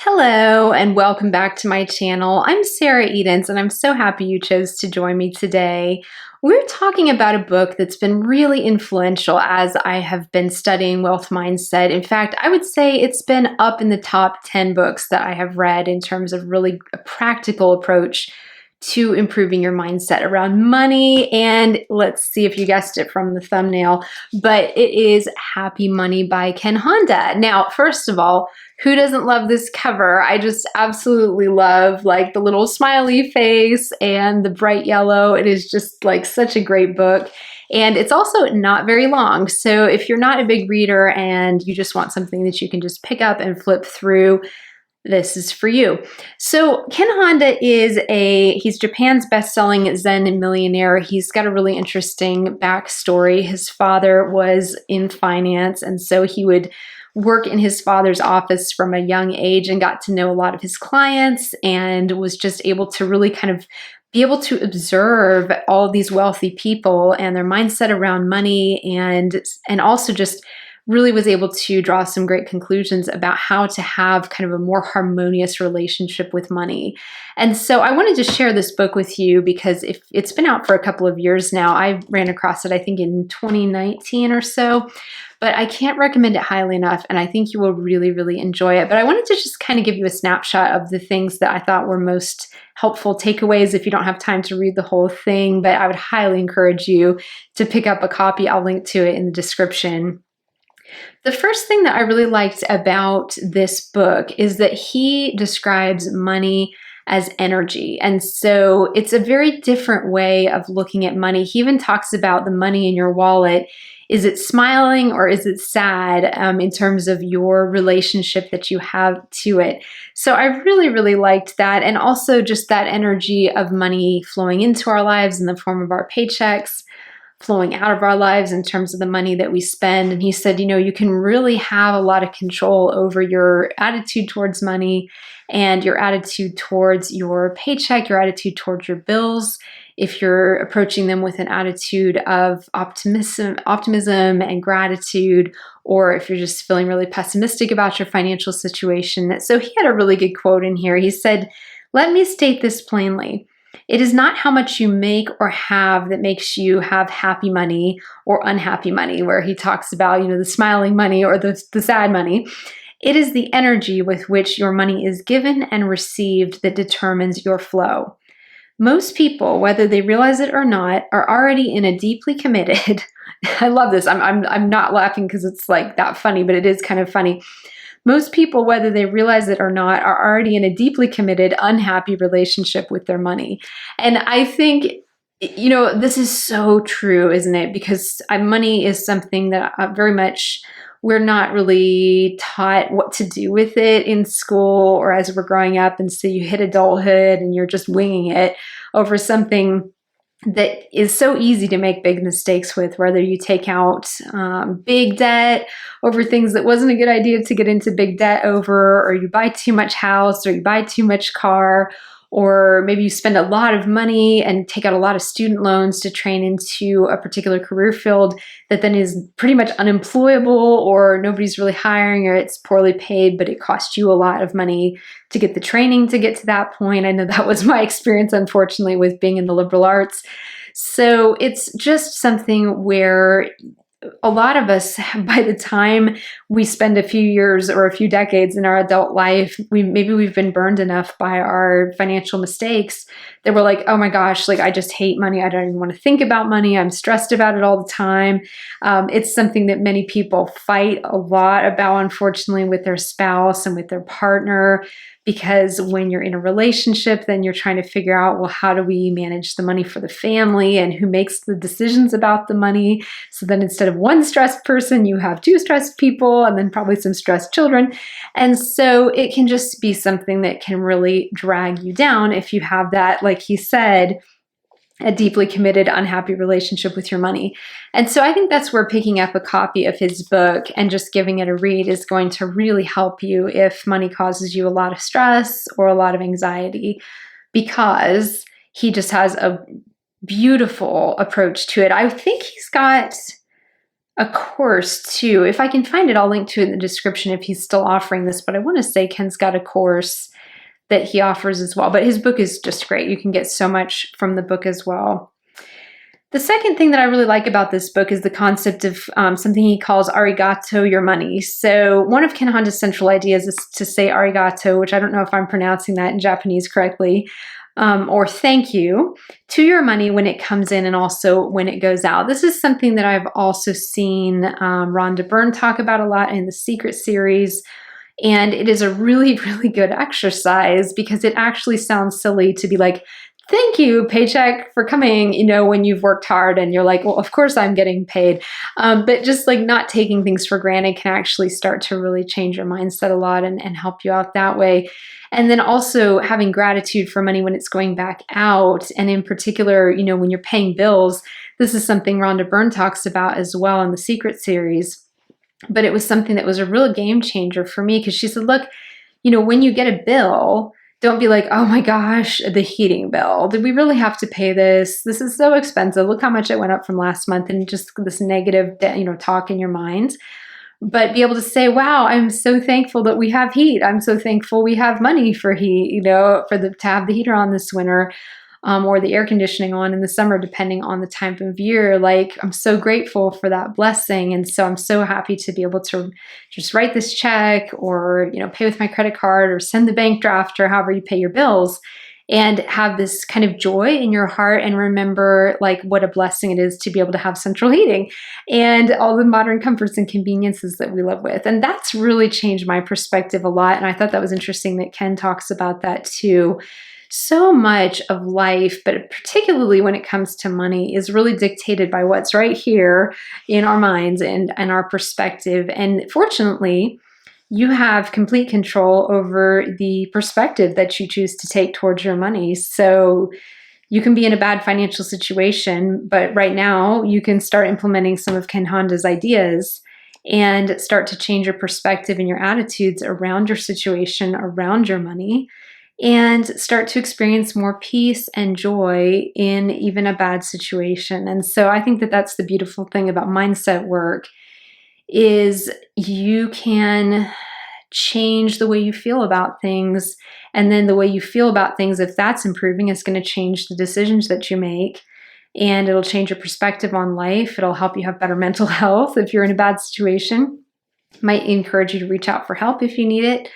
Hello and welcome back to my channel. I'm Sarah Edens and I'm so happy you chose to join me today. We're talking about a book that's been really influential as I have been studying wealth mindset. In fact, I would say it's been up in the top 10 books that I have read in terms of really a practical approach to improving your mindset around money. And let's see if you guessed it from the thumbnail, but it is Happy Money by Ken Honda. Now, first of all, who doesn't love this cover? I just absolutely love like the little smiley face and the bright yellow. It is just like such a great book. And it's also not very long. So if you're not a big reader and you just want something that you can just pick up and flip through, this is for you. So Ken Honda he's Japan's best-selling Zen millionaire. He's got a really interesting backstory. His father was in finance, and so he would work in his father's office from a young age and got to know a lot of his clients and was just able to really kind of be able to observe all of these wealthy people and their mindset around money and also just really was able to draw some great conclusions about how to have kind of a more harmonious relationship with money. And so I wanted to share this book with you because if it's been out for a couple of years now. I ran across it, I think in 2019 or so, but I can't recommend it highly enough. And I think you will really, really enjoy it. But I wanted to just kind of give you a snapshot of the things that I thought were most helpful takeaways if you don't have time to read the whole thing. But I would highly encourage you to pick up a copy. I'll link to it in the description. The first thing that I really liked about this book is that he describes money as energy. And so it's a very different way of looking at money. He even talks about the money in your wallet. Is it smiling or is it sad in terms of your relationship that you have to it? So I really, really liked that. And also just that energy of money flowing into our lives in the form of our paychecks, flowing out of our lives in terms of the money that we spend. And he said, you can really have a lot of control over your attitude towards money and your attitude towards your paycheck, your attitude towards your bills. If you're approaching them with an attitude of optimism and gratitude, or if you're just feeling really pessimistic about your financial situation. So he had a really good quote in here. He said, "Let me state this plainly. It is not how much you make or have that makes you have happy money or unhappy money," where he talks about, the smiling money or the sad money. "It is the energy with which your money is given and received that determines your flow. Most people, whether they realize it or not, are already in a deeply committed." I love this. I'm not laughing because it's like that funny, but it is kind of funny. "Most people, whether they realize it or not, are already in a deeply committed, unhappy relationship with their money." And I think, this is so true, isn't it? Because money is something that very much we're not really taught what to do with it in school or as we're growing up. And so you hit adulthood and you're just winging it over something that is so easy to make big mistakes with, whether you take out big debt over things that wasn't a good idea to get into big debt over, or you buy too much house, or you buy too much car, or maybe you spend a lot of money and take out a lot of student loans to train into a particular career field that then is pretty much unemployable, or nobody's really hiring, or it's poorly paid, but it cost you a lot of money to get the training to get to that point. I know that was my experience, unfortunately, with being in the liberal arts. So it's just something where a lot of us, by the time we spend a few years or a few decades in our adult life, we've been burned enough by our financial mistakes that we're like, oh my gosh, like I just hate money. I don't even want to think about money. I'm stressed about it all the time. It's something that many people fight a lot about, unfortunately, with their spouse and with their partner. Because when you're in a relationship, then you're trying to figure out, well, how do we manage the money for the family and who makes the decisions about the money? So then instead of one stressed person, you have two stressed people and then probably some stressed children. And so it can just be something that can really drag you down if you have that, like he said, a deeply committed, unhappy relationship with your money. And so I think that's where picking up a copy of his book and just giving it a read is going to really help you if money causes you a lot of stress or a lot of anxiety, because he just has a beautiful approach to it. I think he's got a course too. If I can find it, I'll link to it in the description if he's still offering this, but I want to say Ken's got a course that he offers as well. But his book is just great. You can get so much from the book as well. The second thing that I really like about this book is the concept of something he calls Arigato, your money. So one of Ken Honda's central ideas is to say Arigato, which I don't know if I'm pronouncing that in Japanese correctly, or thank you to your money when it comes in and also when it goes out. This is something that I've also seen Rhonda Byrne talk about a lot in the Secret series. And it is a really, really good exercise because it actually sounds silly to be like, thank you, paycheck, for coming, when you've worked hard and you're like, well, of course I'm getting paid. But just like not taking things for granted can actually start to really change your mindset a lot and help you out that way. And then also having gratitude for money when it's going back out. And in particular, when you're paying bills, this is something Rhonda Byrne talks about as well in the Secret series. But it was something that was a real game changer for me because she said, look, when you get a bill, don't be like, oh my gosh, the heating bill. Did we really have to pay this? This is so expensive. Look how much it went up from last month, and just this negative, talk in your mind. But be able to say, wow, I'm so thankful that we have heat. I'm so thankful we have money for heat, to have the heater on this winter. Or the air conditioning on in the summer, depending on the time of year. Like, I'm so grateful for that blessing. And so I'm so happy to be able to just write this check or, pay with my credit card or send the bank draft or however you pay your bills and have this kind of joy in your heart and remember like what a blessing it is to be able to have central heating and all the modern comforts and conveniences that we live with. And that's really changed my perspective a lot. And I thought that was interesting that Ken talks about that too. So much of life, but particularly when it comes to money, is really dictated by what's right here in our minds and our perspective. And fortunately, you have complete control over the perspective that you choose to take towards your money. So you can be in a bad financial situation, but right now you can start implementing some of Ken Honda's ideas and start to change your perspective and your attitudes around your situation, around your money, and start to experience more peace and joy in even a bad situation. And so I think that that's the beautiful thing about mindset work is you can change the way you feel about things. And then the way you feel about things, if that's improving, is going to change the decisions that you make. And it'll change your perspective on life. It'll help you have better mental health if you're in a bad situation. It might encourage you to reach out for help if you need it.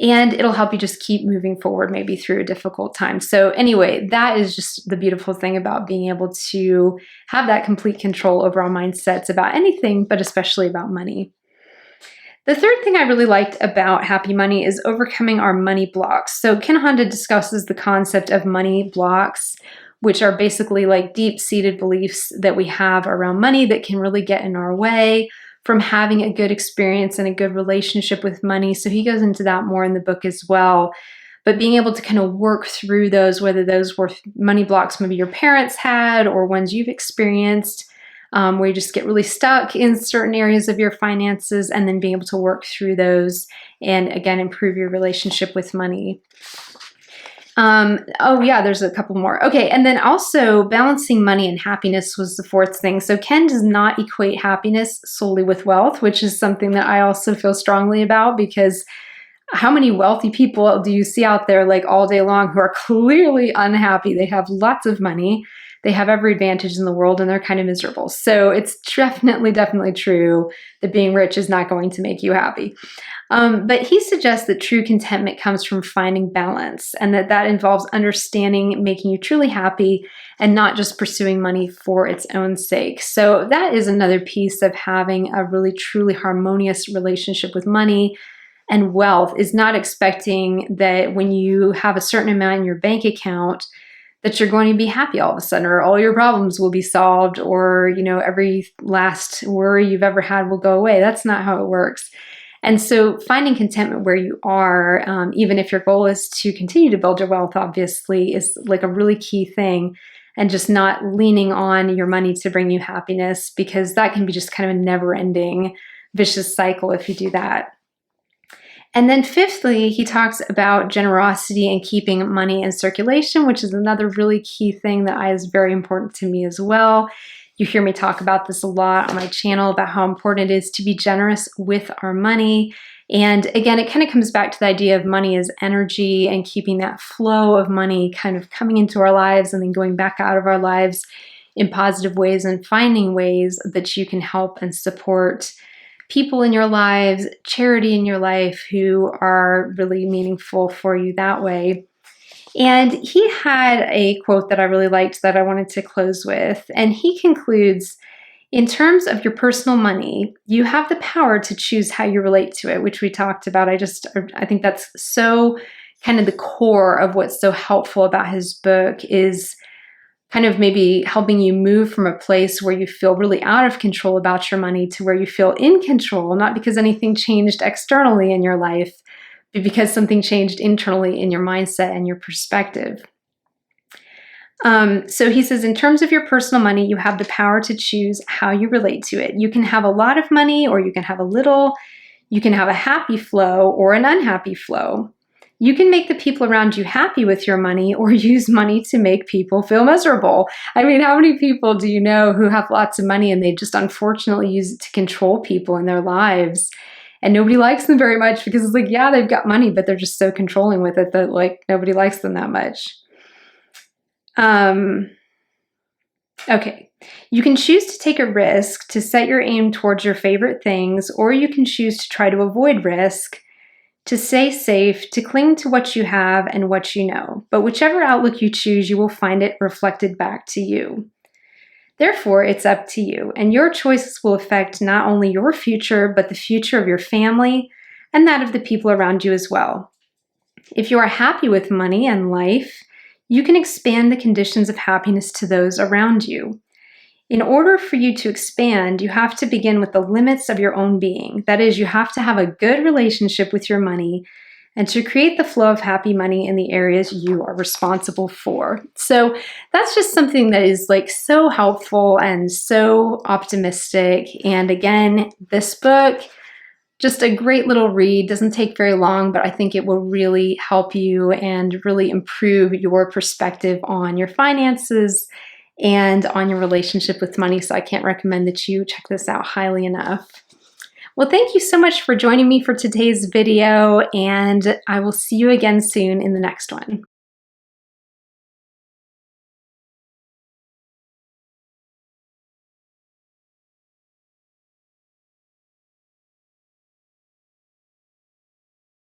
And it'll help you just keep moving forward, maybe through a difficult time. So anyway, that is just the beautiful thing about being able to have that complete control over our mindsets about anything, but especially about money. The third thing I really liked about Happy Money is overcoming our money blocks. So Ken Honda discusses the concept of money blocks, which are basically like deep-seated beliefs that we have around money that can really get in our way from having a good experience and a good relationship with money. So he goes into that more in the book as well. But being able to kind of work through those, whether those were money blocks maybe your parents had or ones you've experienced, where you just get really stuck in certain areas of your finances, and then being able to work through those and again, improve your relationship with money. There's a couple more. Okay, and then also balancing money and happiness was the fourth thing. So Ken does not equate happiness solely with wealth, which is something that I also feel strongly about, because how many wealthy people do you see out there like all day long who are clearly unhappy? They have lots of money, they have every advantage in the world, and they're kind of miserable. So it's definitely true that being rich is not going to make you happy. But he suggests that true contentment comes from finding balance, and that involves understanding making you truly happy and not just pursuing money for its own sake. So that is another piece of having a really truly harmonious relationship with money and wealth, is not expecting that when you have a certain amount in your bank account that you're going to be happy all of a sudden, or all your problems will be solved, or every last worry you've ever had will go away. That's not how it works. And so finding contentment where you are, even if your goal is to continue to build your wealth, obviously, is like a really key thing. And just not leaning on your money to bring you happiness, because that can be just kind of a never-ending vicious cycle if you do that. And then fifthly, he talks about generosity and keeping money in circulation, which is another really key thing that is very important to me as well. You hear me talk about this a lot on my channel about how important it is to be generous with our money. And again, it kind of comes back to the idea of money as energy and keeping that flow of money kind of coming into our lives and then going back out of our lives in positive ways, and finding ways that you can help and support people in your lives, charity in your life who are really meaningful for you that way. And he had a quote that I really liked that I wanted to close with. And he concludes, in terms of your personal money, you have the power to choose how you relate to it, which we talked about. I think that's so kind of the core of what's so helpful about his book, is kind of maybe helping you move from a place where you feel really out of control about your money to where you feel in control, not because anything changed externally in your life, but because something changed internally in your mindset and your perspective. So he says, in terms of your personal money, you have the power to choose how you relate to it. You can have a lot of money, or you can have a little. You can have a happy flow or an unhappy flow. You can make the people around you happy with your money, or use money to make people feel miserable. I mean, how many people do you know who have lots of money and they just unfortunately use it to control people in their lives? And nobody likes them very much because it's like, yeah, they've got money, but they're just so controlling with it that like nobody likes them that much. Okay. You can choose to take a risk to set your aim towards your favorite things, or you can choose to try to avoid risk, to stay safe, to cling to what you have and what you know. But whichever outlook you choose, you will find it reflected back to you. Therefore, it's up to you, and your choices will affect not only your future, but the future of your family and that of the people around you as well. If you are happy with money and life, you can expand the conditions of happiness to those around you. In order for you to expand, you have to begin with the limits of your own being. That is, you have to have a good relationship with your money and to create the flow of happy money in the areas you are responsible for. So that's just something that is like so helpful and so optimistic. And again, this book, just a great little read, doesn't take very long, but I think it will really help you and really improve your perspective on your finances and on your relationship with money. So I can't recommend that you check this out highly enough. Well, thank you so much for joining me for today's video, and I will see you again soon in the next one.